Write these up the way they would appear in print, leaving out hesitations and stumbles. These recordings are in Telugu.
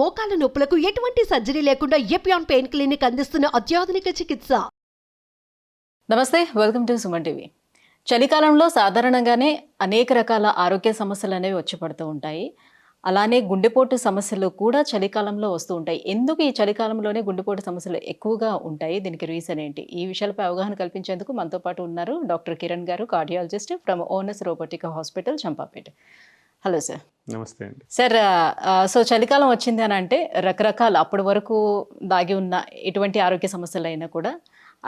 మోకాల నొప్పులకు ఎటువంటి సర్జరీ లేకుండా ఎపియాన్ పెయిన్ క్లినిక్ అందిస్తున్న అత్యాధునిక చికిత్స. నమస్తే, వెల్కమ్ టు సుమన్ టీవీ. చలికాలంలో సాధారణంగానే అనేక రకాల ఆరోగ్య సమస్యలు అనేవి వచ్చి పడుతూ ఉంటాయి. అలానే గుండెపోటు సమస్యలు కూడా చలికాలంలో వస్తూ ఉంటాయి. ఎందుకు ఈ చలికాలంలోనే గుండెపోటు సమస్యలు ఎక్కువగా ఉంటాయి? దీనికి రీజన్ ఏంటి? ఈ విషయాలపై అవగాహన కల్పించేందుకు మనతో పాటు ఉన్నారు డాక్టర్ కిరణ్ గారు, cardiologist from onus robotic hospital, Champapet. Hello sir. నమస్తే అండి. సార్, సో చలికాలం వచ్చింది అని అంటే రకరకాల అప్పటి వరకు దాగి ఉన్న ఎటువంటి ఆరోగ్య సమస్యలు అయినా కూడా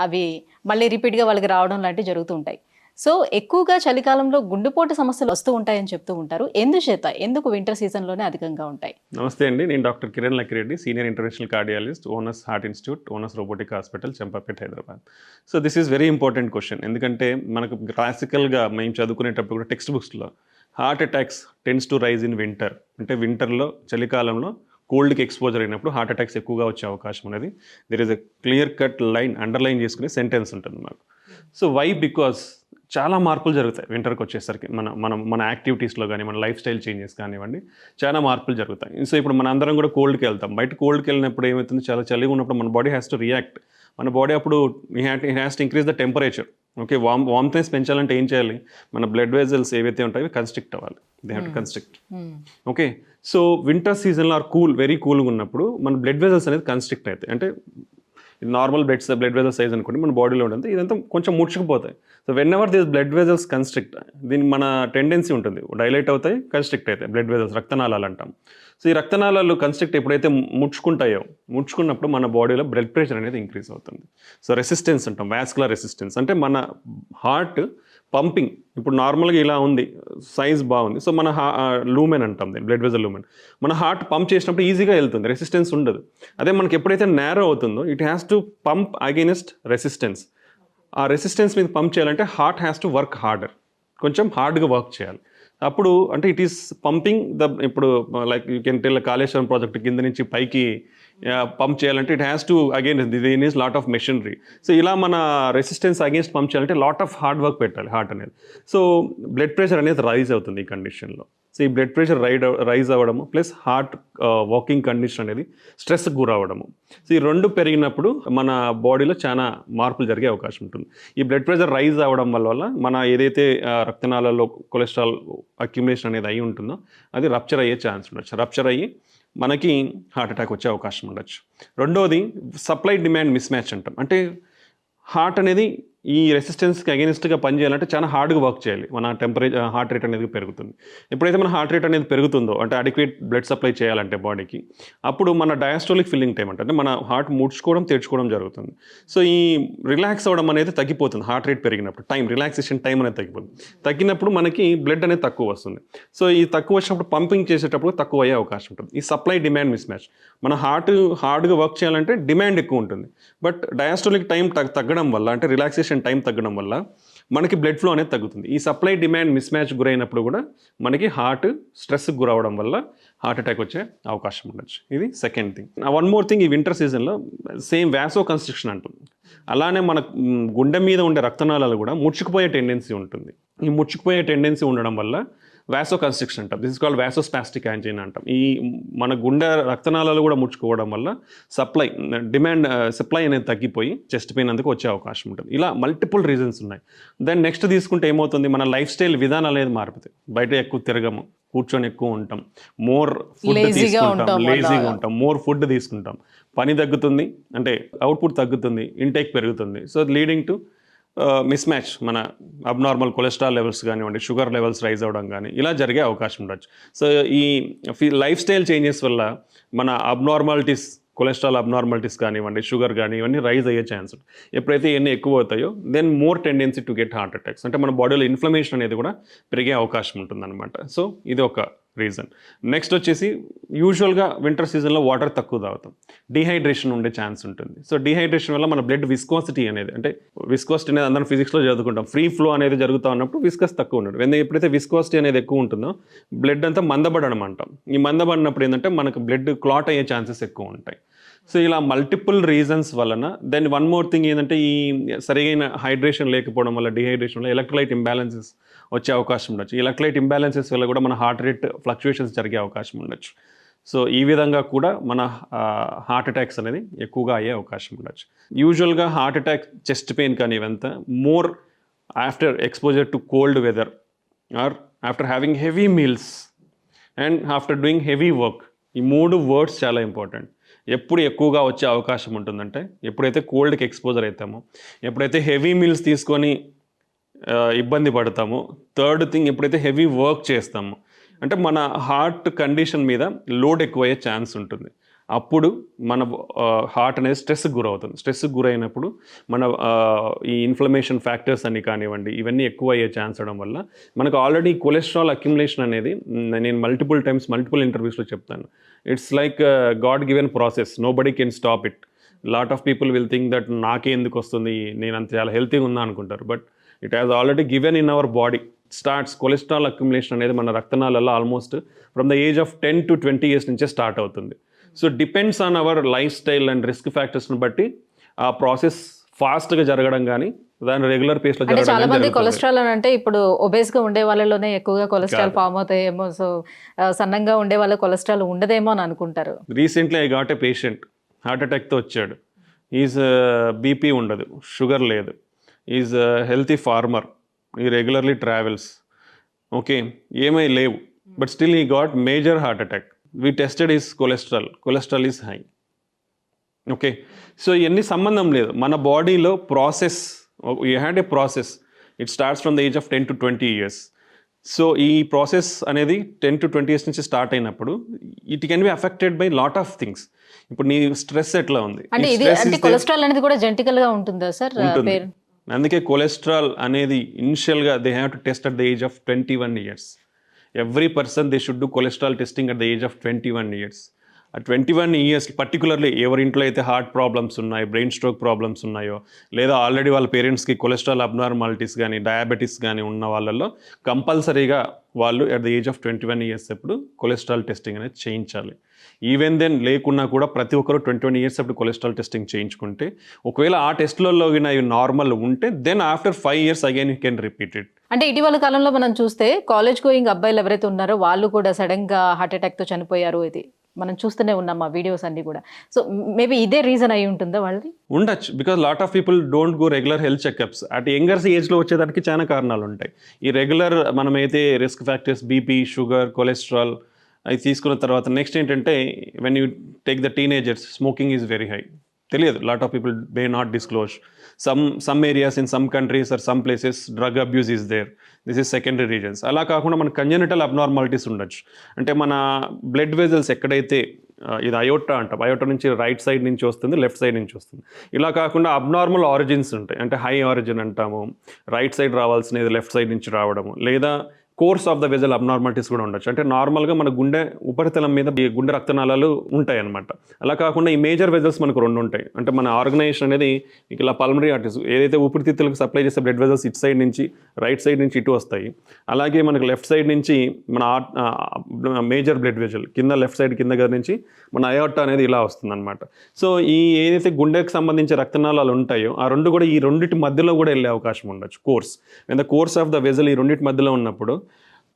అవి మళ్ళీ రిపీట్గా వాళ్ళకి రావడం లాంటివి జరుగుతూ ఉంటాయి. సో ఎక్కువగా చలికాలంలో గుండెపోటు సమస్యలు వస్తూ ఉంటాయని చెప్తూ ఉంటారు. ఎందుకు వింటర్ సీజన్లోనే అధికంగా ఉంటాయి? నమస్తే అండి, నేను doctor Kiran Lakkireddy, senior international cardiologist, Onus heart institute, Onus robotic hospital, Champapeta, Hyderabad. So this is very important question. ఎందుకంటే మనకు క్లాసికల్గా మేము చదువుకునేటప్పుడు కూడా టెక్స్ట్ బుక్స్లో heart attacks tends to rise in winter, అంటే వింటర్లో, చలికాలంలో కోల్డ్కి ఎక్స్పోజర్ అయినప్పుడు హార్ట్ అటాక్స్ ఎక్కువగా వచ్చే అవకాశం అనేది there is a clear cut line, underline చేసుకునే సెంటెన్స్ ఉంటుంది మాకు. So why? బికాస్ చాలా మార్పులు జరుగుతాయి వింటర్కి వచ్చేసరికి. మన యాక్టివిటీస్లో కానీ, మన లైఫ్ స్టైల్ చేంజెస్ కానివ్వండి, చాలా మార్పులు జరుగుతాయి. సో ఇప్పుడు మన అందరం కూడా కోల్డ్కి వెళ్తాం. బయట కోల్డ్కి వెళ్ళినప్పుడు ఏమవుతుంది, చాలా చలిగా ఉన్నప్పుడు మన బాడీ హ్యాస్ టు రియాక్ట్. మన బాడీ అప్పుడు it has to increase the temperature. Okay, warmness పెంచాలంటే ఏం చేయాలి? మన బ్లడ్ వెజల్స్ ఏవైతే ఉంటాయో కన్స్ట్రిక్ట్ అవ్వాలి. They have to constrict. Okay, so winter సీజన్లో వెరీ కూల్గా ఉన్నప్పుడు మన బ్లడ్ వెజల్స్ అనేది కన్స్ట్రిక్ట్ అవుతాయి. అంటే నార్మల్ బ్లడ్ వెజల్ సైజ్ అనుకోండి మన బాడీలో ఉంటుంది, ఇదంతా కొంచెం ముడుచుకుపోతాయి. So whenever this blood vessels constrict, దీని మన టెండెన్సీ ఉంటుంది, డైలైట్ అవుతాయి, కన్స్ట్రిక్ట్ అవుతాయి బ్లడ్ వెజల్స్, రక్తనాళాలు అంటాం. సో ఈ రక్తనాళాలు కన్స్ట్రిక్ట్ ఎప్పుడైతే ముడుచుకున్నప్పుడు మన బాడీలో బ్లడ్ ప్రెషర్ అనేది ఇంక్రీజ్ అవుతుంది. సో రెసిస్టెన్స్ అంటాం, వాస్కులర్ రెసిస్టెన్స్, అంటే మన హార్ట్ పంపింగ్ ఇప్పుడు నార్మల్గా ఇలా ఉంది, సైజ్ బాగుంది. సో మన లూమెన్ అంటాం, బ్లడ్ వెజల్ లూమెన్. మన హార్ట్ పంప్ చేసినప్పుడు ఈజీగా వెళ్తుంది, రెసిస్టెన్స్ ఉండదు. అదే మనకి ఎప్పుడైతే నేరో అవుతుందో it has to pump against resistance. ఆ రెసిస్టెన్స్ మీద పంప్ చేయాలంటే heart has to work harder, కొంచెం హార్డ్గా వర్క్ చేయాలి. అప్పుడు అంటే ఇట్ ఈస్ పంపింగ్ ఇప్పుడు like you can tell Kaleshwaram project కింద నుంచి పైకి పంప్ చేయాలంటే it has to again Deen is lot of machinery. So ఇలా మన రెసిస్టెన్స్ అగేన్స్ట్ పంప్ చేయాలంటే లాట్ ఆఫ్ హార్డ్ వర్క్ పెట్టాలి హార్ట్ అనేది. సో బ్లడ్ ప్రెషర్ అనేది రైజ్ అవుతుంది ఈ కండిషన్లో. సో ఈ బ్లడ్ ప్రెషర్ రైజ్ అవ్వడము ప్లస్ హార్ట్ వాకింగ్ కండిషన్ అనేది స్ట్రెస్కి గురవ్వడము. సో ఈ రెండు పెరిగినప్పుడు మన బాడీలో చాలా మార్పులు జరిగే అవకాశం ఉంటుంది. ఈ బ్లడ్ ప్రెషర్ రైజ్ అవ్వడం వల్ల మన ఏదైతే రక్తనాళాల్లో కొలెస్ట్రాల్ అక్యుములేషన్ అనేది అయి ఉంటుందో అది రప్చర్ అయ్యే ఛాన్స్ ఉండొచ్చు. రప్చర్ అయ్యి మనకి హార్ట్ అటాక్ వచ్చే అవకాశం ఉండొచ్చు. రెండోది సప్లై డిమాండ్ మిస్ మ్యాచ్ అంటాం. అంటే హార్ట్ అనేది ఈ రెసిస్టెన్స్కి అగెనిస్ట్గా పనిచేయాలంటే చాలా హార్డ్గా వర్క్ చేయాలి. మన హార్ట్ రేట్ అనేది పెరుగుతుంది. ఎప్పుడైతే మన హార్ట్ రేట్ అనేది పెరుగుతుందో, అంటే అడిక్వేట్ బ్లడ్ సప్లై చేయాలంటే బాడీకి, అప్పుడు మన డయాస్టోలిక్ ఫిల్లింగ్ టైం అంటే మన హార్ట్ ముడుచుకోవడం, తెరుచుకోవడం జరుగుతుంది. సో ఈ రిలాక్స్ అవ్వడం అనేది తగ్గిపోతుంది. హార్ట్ రేట్ పెరిగినప్పుడు రిలాక్సేషన్ టైం అనేది తగ్గిపోతుంది. తగ్గినప్పుడు మనకి బ్లడ్ అనేది తక్కువ వస్తుంది. సో ఈ తక్కువ వచ్చినప్పుడు పంపింగ్ చేసేటప్పుడు తక్కువ అయ్యే అవకాశం ఉంటుంది. ఈ సప్లై డిమాండ్ మిస్ మ్యాచ్. మన హార్డ్గా వర్క్ చేయాలంటే డిమాండ్ ఎక్కువ ఉంటుంది, బట్ డయాస్టోలిక్ టైం తగ్గడం వల్ల, అంటే రిలాక్సేషన్ టైం తగ్గడం వల్ల మనకి బ్లడ్ ఫ్లో అనేది తగ్గుతుంది. ఈ సప్లై డిమాండ్ మిస్ మ్యాచ్ గురైనప్పుడు కూడా మనకి హార్ట్ స్ట్రెస్కి గురవడం వల్ల హార్ట్ అటాక్ వచ్చే అవకాశం ఉండొచ్చు. ఇది second thing. One more thing, ఈ వింటర్ సీజన్లో సేమ్ వాసో కన్స్ట్రిక్షన్ అంటుంది. అలానే మన గుండె మీద ఉండే రక్తనాళాలు కూడా ముడుచుకుపోయే టెండెన్సీ ఉంటుంది. ఈ ముడుచుకుపోయే టెండెన్సీ ఉండడం వల్ల వాసో కన్స్ట్రిక్షన్ అంటాం. This is called vasospastic angina అంటాం. ఈ మన గుండె రక్తనాళాలు కూడా ముడుచుకోవడం వల్ల సప్లై అనేది తగ్గిపోయి చెస్ట్ పెయిన్ అందుకు వచ్చే అవకాశం ఉంటుంది. ఇలా మల్టిపుల్ రీజన్స్ ఉన్నాయి. దెన్ నెక్స్ట్ తీసుకుంటే ఏమవుతుంది, మన లైఫ్ స్టైల్ విధానాలు అనేది మారుతుంది. బయట ఎక్కువ తిరగము, కూర్చొని ఎక్కువ ఉంటాం, మోర్ ఫుడ్ తీసుకుంటాం, లేజీగా ఉంటాం, మోర్ ఫుడ్ తీసుకుంటాం, పని తగ్గుతుంది, అంటే అవుట్పుట్ తగ్గుతుంది, ఇంటేక్ పెరుగుతుంది. So leading to miss match, మన అబ్నార్మల్ కొలెస్ట్రాల్ లెవెల్స్ కానివ్వండి, షుగర్ లెవెల్స్ రైజ్ అవ్వడం కానీ ఇలా జరిగే అవకాశం ఉండొచ్చు. సో ఈ లైఫ్ స్టైల్ చేంజెస్ వల్ల మన అబ్నార్మాలిటీస్, కొలెస్ట్రాల్ అబ్నార్మాలిటీస్ కానివ్వండి, షుగర్ కానీ ఇవన్నీ రైజ్ అయ్యే ఛాన్స్ ఉంటుంది. ఎప్పుడైతే ఇవన్నీ ఎక్కువ అవుతాయో then more tendency to get heart attacks, అంటే మన బాడీలో ఇన్ఫ్లమేషన్ అనేది కూడా పెరిగే అవకాశం ఉంటుందన్నమాట. సో ఇది ఒక రీజన్. నెక్స్ట్ వచ్చేసి యూజువల్గా వింటర్ సీజన్లో వాటర్ తక్కువ తాగుతాం, డిహైడ్రేషన్ ఉండే ఛాన్స్ ఉంటుంది. సో డిహైడ్రేషన్ వల్ల మన బ్లడ్ విస్కోసిటీ అనేది, అంటే విస్కోసిటీ అనేది అందరం ఫిజిక్స్లో చదువుకుంటాం, ఫ్రీ ఫ్లో అనేది జరుగుతూ ఉన్నప్పుడు విస్కస్ తక్కువ ఉండదు. ఎప్పుడైతే విస్కోసిటీ అనేది ఎక్కువ ఉంటుందో బ్లడ్ అంతా మందబడడం అంటాం. ఈ మందబడినప్పుడు ఏంటంటే మనకు బ్లడ్ క్లాట్ అయ్యే ఛాన్సెస్ ఎక్కువ ఉంటాయి. సో ఇలా మల్టిపుల్ రీజన్స్ వలన. దెన్ వన్ మోర్ థింగ్ ఏంటంటే ఈ సరైన హైడ్రేషన్ లేకపోవడం వల్ల, డిహైడ్రేషన్ వల్ల ఎలక్ట్రోలైట్ ఇంబ్యాలెన్సెస్ వచ్చే అవకాశం ఉండొచ్చు. ఈ ఎలక్ట్రోలైట్ ఇంబ్యాలెన్సెస్ వల్ల కూడా మన హార్ట్ రేట్ ఫ్లక్చుయేషన్స్ జరిగే అవకాశం ఉండొచ్చు. సో ఈ విధంగా కూడా మన హార్ట్ అటాక్స్ అనేది ఎక్కువగా అయ్యే అవకాశం ఉండొచ్చు. యూజువల్గా హార్ట్ అటాక్, చెస్ట్ పెయిన్ కానీ ఇవంతా more after exposure to cold weather or after having heavy meals and after doing heavy work. ఈ 3 వర్డ్స్ చాలా ఇంపార్టెంట్. ఎప్పుడు ఎక్కువగా వచ్చే అవకాశం ఉంటుందంటే ఎప్పుడైతే కోల్డ్కి ఎక్స్పోజర్ అవుతామో, ఎప్పుడైతే హెవీ మీల్స్ తీసుకొని ఇబ్బంది పడతామో, థర్డ్ థింగ్ ఎప్పుడైతే హెవీ వర్క్ చేస్తామో, అంటే మన హార్ట్ కండిషన్ మీద లోడ్ ఎక్కువయ్యే ఛాన్స్ ఉంటుంది. అప్పుడు మన హార్ట్ అనేది స్ట్రెస్కి గురవుతుంది. స్ట్రెస్కి గురైనప్పుడు మన ఈ ఇన్ఫ్లమేషన్ ఫ్యాక్టర్స్ అన్ని కానివ్వండి, ఇవన్నీ ఎక్కువ అయ్యే ఛాన్స్ అవడం వల్ల మనకు ఆల్రెడీ కొలెస్ట్రాల్ అక్యుములేషన్ అనేది, నేను మల్టిపుల్ ఇంటర్వ్యూస్లో చెప్తాను, it's like God given process, nobody can stop it. Lot of people will think that నాకే ఎందుకు వస్తుంది, నేను అంత చాలా హెల్తీగా ఉన్నా అనుకుంటారు. But it has already given in our body. Starts cholesterol accumulation అనేది మన రక్తనాళాల్లో almost from the age of 10 to 20 years నుంచే స్టార్ట్ అవుతుంది. So depends on our life style and risk ఫ్యాక్టర్స్ని బట్టి ఆ ప్రాసెస్ ఫాస్ట్గా జరగడం కానీ దాని రెగ్యులర్ పేస్లో అంటే చాలా మంది కొలెస్ట్రాల్ అని అంటే ఇప్పుడు ఒబేస్గా ఉండే వాళ్ళలోనే ఎక్కువగా కొలెస్ట్రాల్ ఫామ్ అవుతాయేమో, సో సన్నంగా ఉండే వాళ్ళ కొలెస్ట్రాల్ ఉండదేమో అని అనుకుంటారు. Recently I got a patient heart అటాక్తో వచ్చాడు. ఈజ్ బీపీ ఉండదు, షుగర్ లేదు, he's healthy farmer, he regularly travels, okay, ఏమీ లేవు, but still he got major heart attack. We tested his cholesterol is high. Okay, so ఇవన్నీ సంబంధం లేదు. మన బాడీలో process, you had a process, it starts from the age of 10 to 20 years. So ఈ ప్రాసెస్ అనేది 10 to 20 years నుంచి స్టార్ట్ అయినప్పుడు it can be affected by lot of things. ఇప్పుడు నీ స్ట్రెస్ ఎట్లా ఉంది, అంటే ఇది అంటే కొలెస్ట్రాల్ అనేది కూడా జెనెటికల్ గా ఉంటుందా సార్? అందుకే కొలెస్ట్రాల్ అనేది ఇనిషియల్గా they have to test at the age of 21 years. Every person they should do cholesterol testing at the age of 21 years. ఆ 21 years పర్టికులర్లీ ఎవరి ఇంట్లో అయితే హార్ట్ ప్రాబ్లమ్స్ ఉన్నాయో, బ్రెయిన్ స్ట్రోక్ ప్రాబ్లమ్స్ ఉన్నాయో, లేదా ఆల్రెడీ వాళ్ళ పేరెంట్స్కి కొలెస్ట్రాల్ అబ్నార్మాలిటీస్ కానీ డయాబెటీస్ కానీ ఉన్న వాళ్ళల్లో కంపల్సరీగా వాళ్ళు at the age of 21 years అప్పుడు కొలెస్ట్రాల్ టెస్టింగ్ అనేది చేయించాలి. ఈవెన్ దెన్ లేకున్నా కూడా ప్రతి ఒక్కరు 21 years అప్పుడు కొలెస్ట్రాల్ టెస్టింగ్ చేయించుకుంటే, ఒకవేళ ఆ టెస్ట్లలో అవి నార్మల్ ఉంటే then after 5 years again you can repeat it. అంటే ఇటీవల కాలంలో మనం చూస్తే కాలేజ్ గోయింగ్ అబ్బాయిలు ఎవరైతే ఉన్నారో వాళ్ళు కూడా సడన్గా హార్ట్ అటాక్తో చనిపోయారు. ఇది మనం చూస్తూనే ఉన్నాం ఆ వీడియోస్ అన్ని కూడా. సో మేబీ ఇదే రీజన్ అయి ఉంటుందా వాళ్ళది? ఉండొచ్చు, because lot of people don't go regular health checkups. అటు యంగర్స్ ఏజ్లో వచ్చేదానికి చాలా కారణాలు ఉంటాయి. ఈ రెగ్యులర్ మనమైతే risk factors, BP, sugar, cholesterol అవి తీసుకున్న తర్వాత నెక్స్ట్ ఏంటంటే when you take the teenagers, smoking is very high. తెలియదు, lot of people may not disclose. some areas in some countries or some places drug abuse is there. This is secondary regions. అలా కాకుండా మన కంజెనిటల్ అబ్నార్మాలిటీస్ ఉండొచ్చు. అంటే మన బ్లడ్ వెజల్స్ ఎక్కడైతే ఇది అయోటా అంటాం, అయోటా నుంచి రైట్ సైడ్ నుంచి వస్తుంది, లెఫ్ట్ సైడ్ నుంచి వస్తుంది. ఇలా కాకుండా అబ్నార్మల్ ఆరిజిన్స్ ఉంటాయి, అంటే హై ఆరిజిన్ అంటాము, రైట్ సైడ్ రావాల్సినది లెఫ్ట్ సైడ్ నుంచి రావడము, లేదా course of the vessel abnormalities కూడా ఉండొచ్చు. అంటే నార్మల్గా మన గుండె ఉపరితలం మీద గుండె రక్తనాళాలు ఉంటాయి అన్నమాట. అలా కాకుండా ఈ మేజర్ వెజల్స్ మనకు 2 ఉంటాయి. అంటే మన ఆర్గనైజేషన్ అనేది ఇలా పల్మరీ ఆర్టరీస్ ఏదైతే ఊపిరితిత్తులకు సప్లై చేసే బ్లడ్ వెజల్స్ ఇటు సైడ్ నుంచి, రైట్ సైడ్ నుంచి ఇటు వస్తాయి. అలాగే మనకు లెఫ్ట్ సైడ్ నుంచి మన మేజర్ బ్లడ్ వెజల్ కింద లెఫ్ట్ సైడ్ కింద దగ్గర నుంచి మన అయోర్టా అనేది ఇలా వస్తుంది అనమాట. సో ఈ ఏదైతే గుండెకి సంబంధించిన రక్తనాళాలు ఉంటాయో ఆ 2 కూడా ఈ రెండింటి మధ్యలో కూడా వెళ్ళే అవకాశం ఉండొచ్చు. Course when the course of the vessel ఈ రెండింటి మధ్యలో ఉన్నప్పుడు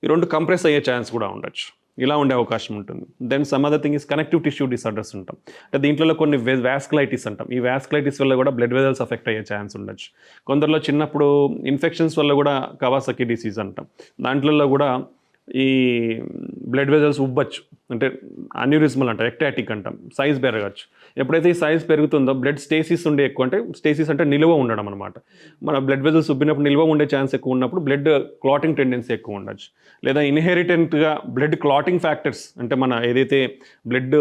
ఈ 2 కంప్రెస్ అయ్యే ఛాన్స్ కూడా ఉండొచ్చు. ఇలా ఉండే అవకాశం ఉంటుంది. Then some other thing is connective tissue disorders ఉంటాం. అంటే దీంట్లో కొన్ని వాస్కులైటిస్ అంటాం. ఈ వాస్కులైటిస్ వల్ల కూడా బ్లడ్ వెజల్స్ అఫెక్ట్ అయ్యే ఛాన్స్ ఉండొచ్చు. కొందరిలో చిన్నప్పుడు ఇన్ఫెక్షన్స్ వల్ల కూడా కవాసకి డిసీజ్ అంటాం. దాంట్లో కూడా ఈ బ్లడ్ వెజల్స్ ఉబ్బచ్చు, అంటే అన్యూరిజమల్ అంటాం, ఎక్టాటిక్ అంటాం, సైజ్ పెరగచ్చు. ఎప్పుడైతే ఈ సైజ్ పెరుగుతుందో బ్లడ్ స్టేసిస్ ఉండే ఎక్కువ, అంటే స్టేసిస్ అంటే నిల్వ ఉండడం అనమాట. మన బ్లడ్ వెజల్స్ ఉబ్బినప్పుడు నిల్వ ఉండే ఛాన్స్ ఎక్కువ ఉన్నప్పుడు బ్లడ్ క్లాటింగ్ టెండెన్సీ ఎక్కువ ఉండొచ్చు. లేదా ఇన్హెరిటెంట్గా బ్లడ్ క్లాటింగ్ ఫ్యాక్టర్స్, అంటే మన ఏదైతే బ్లడ్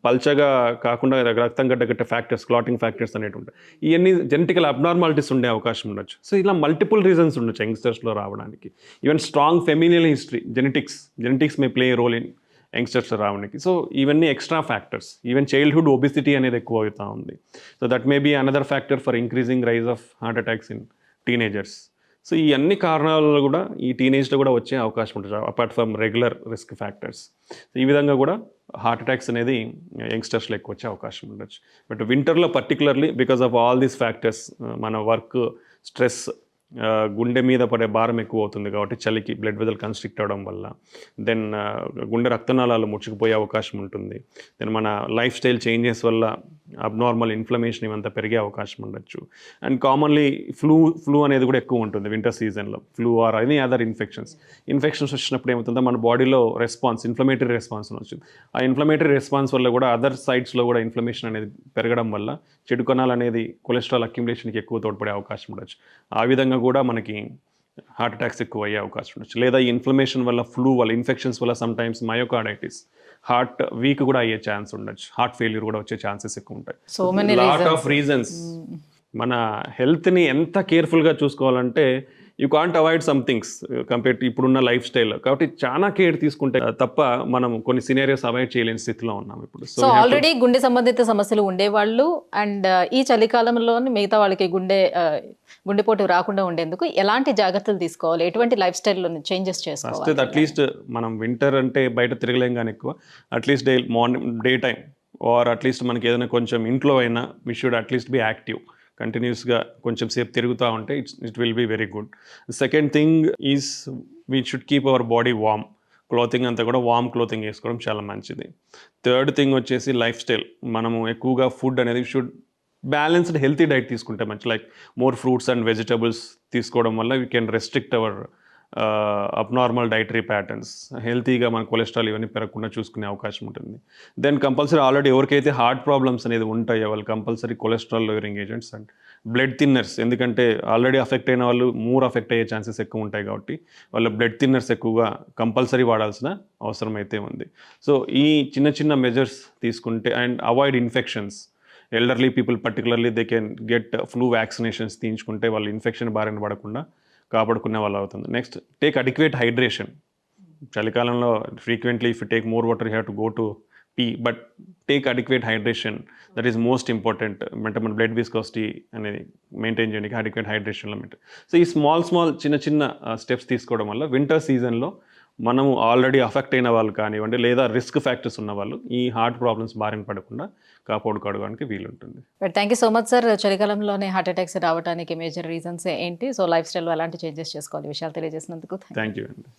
పల్చగా కాకుండా రక్తం గడ్డగట్టే ఫ్యాక్టర్స్, క్లాటింగ్ ఫ్యాక్టర్స్ అనేవి ఉంటాయి. ఇవన్నీ జెనెటికల్ అబ్నార్మాలిటీస్ ఉండే అవకాశం ఉండొచ్చు. సో ఇలా మల్టిపుల్ రీజన్స్ ఉండొచ్చు యంగ్స్టర్స్లో రావడానికి. Even strong familial history, genetics may play role in youngsters రావడానికి. సో ఇవన్నీ extra factors. Even childhood obesity అనేది ఎక్కువ అవుతూ ఉంది. So that may be another factor for increasing rise of heart attacks in teenagers. So ఈ అన్ని కారణాలలో కూడా ఈ టీనేజ్లో కూడా వచ్చే అవకాశం ఉంటుంది, apart from regular risk factors. ఈ విధంగా కూడా హార్ట్ అటాక్స్ అనేది యంగ్స్టర్స్లో ఎక్కువ వచ్చే అవకాశం ఉండొచ్చు. బట్ వింటర్లో particularly because of all these factors, మన వర్క్, స్ట్రెస్, గుండె మీద పడే భారం ఎక్కువ అవుతుంది కాబట్టి చలికి బ్లడ్ వెజల్ కన్స్ట్రిక్ట్ అవ్వడం వల్ల. దెన్ గుండె రక్తనాళాలు ముడుచుకుపోయే అవకాశం ఉంటుంది. దెన్ మన లైఫ్ స్టైల్ చేంజెస్ వల్ల అబ్నార్మల్ ఇన్ఫ్లమేషన్ ఇవంతా పెరిగే అవకాశం ఉండొచ్చు. అండ్ కామన్లీ ఫ్లూ అనేది కూడా ఎక్కువ ఉంటుంది వింటర్ సీజన్లో. Flu or any other infections వచ్చినప్పుడు ఏమవుతుందో మన బాడీలో ఇన్ఫ్లమేటరీ రెస్పాన్స్ వచ్చింది. ఆ ఇన్ఫ్లమేటరీ రెస్పాన్స్ వల్ల కూడా అదర్ సైడ్స్లో కూడా ఇన్ఫ్లమేషన్ అనేది పెరగడం వల్ల చెడు కణాలు అనేది కొలెస్ట్రాల్ అక్యుములేషన్కి ఎక్కువ తోడ్పడే అవకాశం ఉండొచ్చు. ఆ విధంగా కూడా మనకి హార్ట్ అటాక్స్ ఎక్కువ అయ్యే అవకాశం ఉండొచ్చు. లేదా ఈ ఇన్ఫ్లమేషన్ వల్ల, ఫ్లూ వల్ల, ఇన్ఫెక్షన్స్ వల్ల సమ్టైమ్స్ మయోకార్డైటిస్, హార్ట్ వీక్ కూడా అయ్యే ఛాన్స్ ఉండొచ్చు. హార్ట్ ఫెయిల్యూర్ కూడా వచ్చే ఛాన్సెస్ ఎక్కువ ఉంటాయి. So many lot of reasons. మన హెల్త్ని ఎంత కేర్ఫుల్గా చూసుకోవాలంటే you can't avoid some things compare to ఇప్పుడున్న లైఫ్ స్టైల్. కాబట్టి చాలా కేర్ తీసుకుంటే తప్ప మనం కొన్ని సినారియోస్ అవాయిడ్ చేయలేని స్థితిలో ఉన్నాం ఇప్పుడు. సో ఆల్రెడీ గుండె సంబంధిత సమస్యలు ఉండేవాళ్ళు అండ్ ఈ చలికాలంలోని మిగతా వాళ్ళకి గుండెపోటు రాకుండా ఉండేందుకు ఎలాంటి జాగ్రత్తలు తీసుకోవాలి, ఎటువంటి లైఫ్ స్టైల్లో చేంజెస్ చేసుకోవాలి? ఫస్ట్ అట్లీస్ట్ మనం వింటర్ అంటే బయట తిరగలేం కానీ ఎక్కువ, at least day time or at least మనకి ఏదైనా కొంచెం ఇంట్లో అయినా we should at least be active. కంటిన్యూస్గా కొంచెం సేపు తిరుగుతూ ఉంటే it will be very good. Second thing is we should keep our body warm. Clothing అంతా కూడా వార్మ్ క్లోతింగ్ వేసుకోవడం చాలా మంచిది. థర్డ్ థింగ్ వచ్చేసి లైఫ్ స్టైల్. మనము ఎక్కువగా ఫుడ్ అనేది షుడ్ బ్యాలెన్స్డ్ హెల్తీ డైట్ తీసుకుంటే మంచి, like more fruits and vegetables తీసుకోవడం వల్ల we can restrict our abnormal dietary patterns. హెల్తీగా మన కొలెస్ట్రాల్ ఇవన్నీ పెరగకుండా చూసుకునే అవకాశం ఉంటుంది. దెన్ కంపల్సరీ ఆల్రెడీ ఎవరికైతే హార్ట్ ప్రాబ్లమ్స్ అనేది ఉంటాయో వాళ్ళు compulsory cholesterol lowering agents and blood thinners, ఎందుకంటే ఆల్రెడీ అఫెక్ట్ అయిన వాళ్ళు మోర్ అఫెక్ట్ అయ్యే ఛాన్సెస్ ఎక్కువ ఉంటాయి కాబట్టి వాళ్ళ బ్లడ్ థిన్నర్స్ ఎక్కువగా కంపల్సరీ వాడాల్సిన అవసరం అయితే ఉంది. సో ఈ చిన్న చిన్న మెజర్స్ తీసుకుంటే and avoid infections. Elderly people particularly they can get flu vaccinations తీయించుకుంటే వాళ్ళు ఇన్ఫెక్షన్ బారిన పడకుండా కాపాడుకునే వాళ్ళు అవుతుంది. Next, take adequate hydration. చలికాలంలో frequently if you take more water you have to go to pee, but take adequate hydration. That is most important. అంటే మన బ్లడ్ విస్కాసిటీ అనేది మెయింటైన్ చేయడానికి అడిక్వేట్ హైడ్రేషన్లో మెయింటైన్. సో ఈ స్మాల్ చిన్న స్టెప్స్ తీసుకోవడం వల్ల వింటర్ సీజన్లో మనము ఆల్రెడీ అఫెక్ట్ అయిన వాళ్ళు కానివ్వండి లేదా రిస్క్ ఫ్యాక్టర్స్ ఉన్న వాళ్ళు ఈ హార్ట్ ప్రాబ్లమ్స్ బారిన పడకుండా కాపాడుకోవడానికి వీలుంటుంది. But thank you so much sir. చలికాలంలోనే హార్ట్ అటాక్స్ రావడానికి మేజర్ రీజన్స్ ఏంటి, సో లైఫ్ స్టైల్లో ఎలాంటి చేంజెస్ చేసుకోవాలి, విషయాలు తెలియజేసినందుకు థ్యాంక్ యూ అండి.